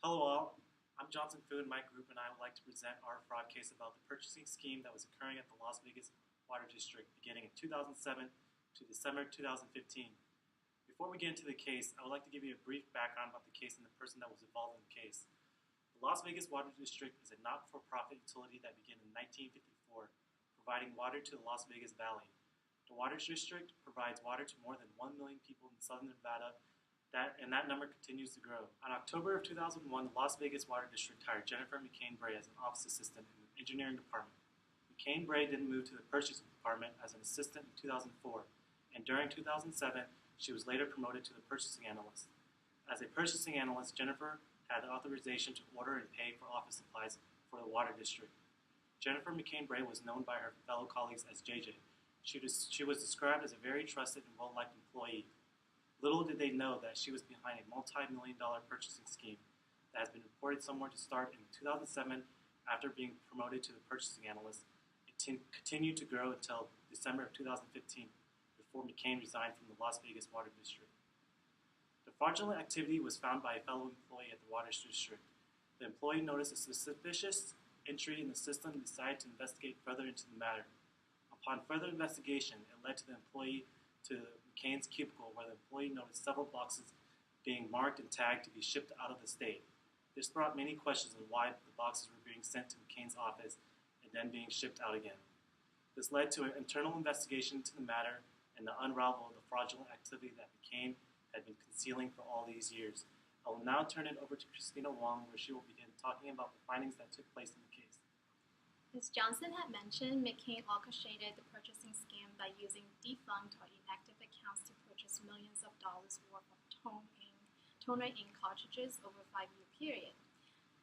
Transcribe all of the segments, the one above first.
Hello all, I'm Johnson Fu and my group and I would like to present our fraud case about the purchasing scheme that was occurring at the Las Vegas Water District beginning in 2007 to December 2015. Before we get into the case, I would like to give you a brief background about the case and the person that was involved in the case. The Las Vegas Water District is a not-for-profit utility that began in 1954, providing water to the Las Vegas Valley. The Water District provides water to more than 1 million people in southern Nevada, and that number continues to grow. In October of 2001, the Las Vegas Water District hired Jennifer McCain-Bray as an office assistant in the engineering department. McCain-Bray then moved to the purchasing department as an assistant in 2004, and during 2007, she was later promoted to the purchasing analyst. As a purchasing analyst, Jennifer had the authorization to order and pay for office supplies for the water district. Jennifer McCain-Bray was known by her fellow colleagues as JJ. She was described as a very trusted and well-liked employee. Little did they know that she was behind a multi-million-dollar purchasing scheme that has been reported somewhere to start in 2007 after being promoted to the purchasing analyst. It continued to grow until December of 2015 before McCain resigned from the Las Vegas Water District. The fraudulent activity was found by a fellow employee at the Water District. The employee noticed a suspicious entry in the system and decided to investigate further into the matter. Upon further investigation, it led to the employee to McCain's cubicle, where the employee noticed several boxes being marked and tagged to be shipped out of the state. This brought many questions on why the boxes were being sent to McCain's office and then being shipped out again. This led to an internal investigation into the matter and the unravel of the fraudulent activity that McCain had been concealing for all these years. I will now turn it over to Christina Wong, where she will begin talking about the findings that took place in the case. As Johnson had mentioned, McCain orchestrated the purchasing scam by using defunct or inactive accounts to purchase millions of dollars worth of toner ink cartridges over a 5-year period.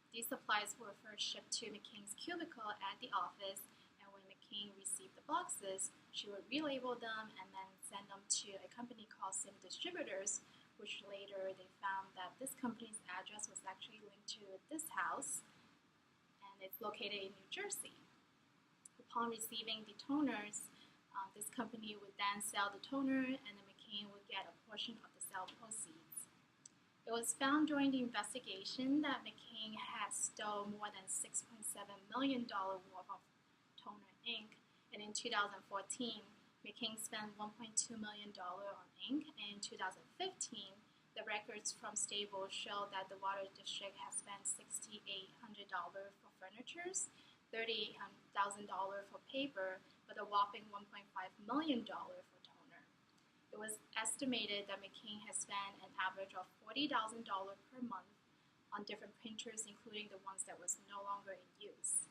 These supplies were first shipped to McCain's cubicle at the office, and when McCain received the boxes, she would relabel them and then send them to a company called Sim Distributors, which later they found that this company's address was actually linked to this house, and it's located in New Jersey. Upon receiving the toners, this company would then sell the toner, and then McCain would get a portion of the sale proceeds. It was found during the investigation that McCain had stolen more than $6.7 million worth of toner ink, and in 2014, McCain spent $1.2 million on ink, and in 2015, the records from Stable show that the Water District has spent $6,800 for furniture, $38,000 for paper, but a whopping $1.5 million for toner. It was estimated that McCain has spent an average of $40,000 per month on different printers, including the ones that was no longer in use.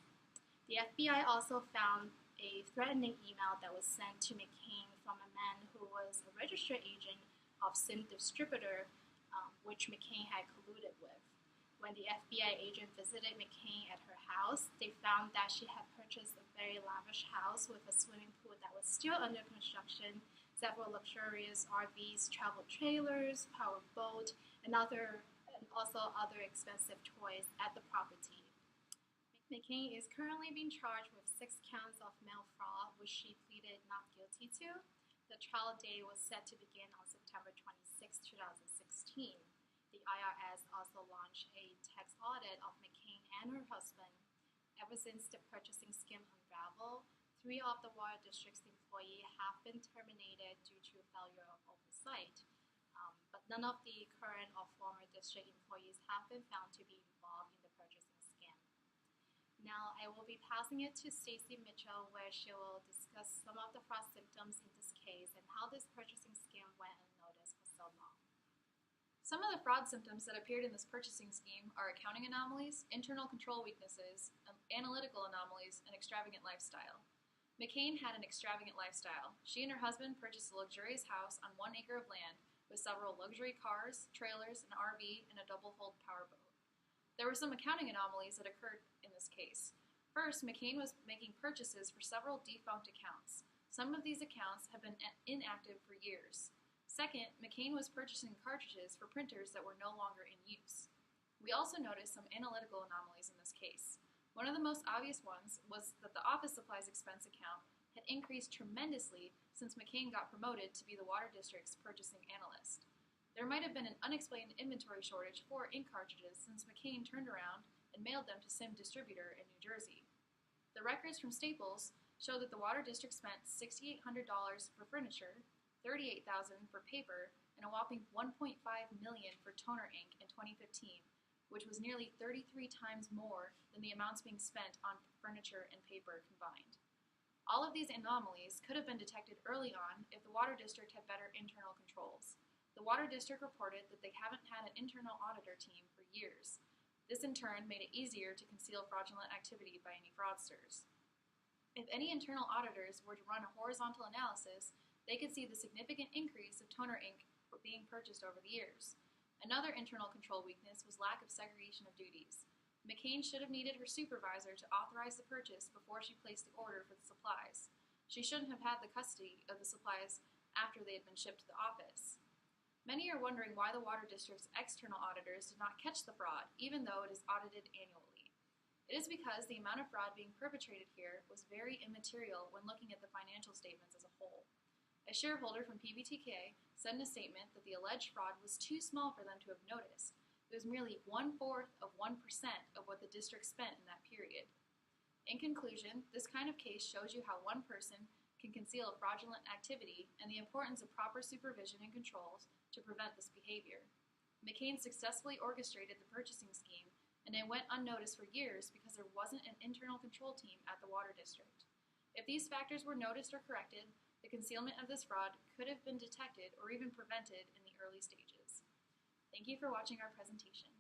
The FBI also found a threatening email that was sent to McCain from a man who was a registered agent of Sim Distributor, which McCain had colluded with. When the FBI agent visited McCain at her house, they found that she had purchased a very lavish house with a swimming pool that was still under construction, several luxurious RVs, travel trailers, power boat, and also other expensive toys at the property. McCain is currently being charged with 6 counts of mail fraud, which she pleaded not guilty to. The trial date was set to begin on September 26, 2016. The IRS also launched a tax audit of McCain and her husband. Ever since the purchasing scheme unraveled, 3 of the Water District's employees have been terminated due to failure of oversight. But none of the current or former district employees have been found to be involved in the purchasing scam. Now I will be passing it to Stacy Mitchell, where she will discuss some of the fraud symptoms in this case and how this purchasing scam went unnoticed for so long. Some of the fraud symptoms that appeared in this purchasing scheme are accounting anomalies, internal control weaknesses, analytical anomalies, and extravagant lifestyle. McCain had an extravagant lifestyle. She and her husband purchased a luxurious house on 1 acre of land with several luxury cars, trailers, an RV, and a double-hulled powerboat. There were some accounting anomalies that occurred in this case. First, McCain was making purchases for several defunct accounts. Some of these accounts have been inactive for years. Second, McCain was purchasing cartridges for printers that were no longer in use. We also noticed some analytical anomalies in this case. One of the most obvious ones was that the office supplies expense account had increased tremendously since McCain got promoted to be the Water District's purchasing analyst. There might have been an unexplained inventory shortage for ink cartridges since McCain turned around and mailed them to Sim Distributor in New Jersey. The records from Staples show that the Water District spent $6,800 for furniture, $38,000 for paper, and a whopping $1.5 million for toner ink in 2015, which was nearly 33 times more than the amounts being spent on furniture and paper combined. All of these anomalies could have been detected early on if the Water District had better internal controls. The Water District reported that they haven't had an internal auditor team for years. This in turn made it easier to conceal fraudulent activity by any fraudsters. If any internal auditors were to run a horizontal analysis, they could see the significant increase of toner ink being purchased over the years. Another internal control weakness was lack of segregation of duties. McCain should have needed her supervisor to authorize the purchase before she placed the order for the supplies. She shouldn't have had the custody of the supplies after they had been shipped to the office. Many are wondering why the Water District's external auditors did not catch the fraud, even though it is audited annually. It is because the amount of fraud being perpetrated here was very immaterial when looking at the financial statements as a whole. A shareholder from PBTK said in a statement that the alleged fraud was too small for them to have noticed. It was merely 1/4 of 1% of what the district spent in that period. In conclusion, this kind of case shows you how one person can conceal fraudulent activity and the importance of proper supervision and controls to prevent this behavior. McCain successfully orchestrated the purchasing scheme, and it went unnoticed for years because there wasn't an internal control team at the Water District. If these factors were noticed or corrected, the concealment of this fraud could have been detected or even prevented in the early stages. Thank you for watching our presentation.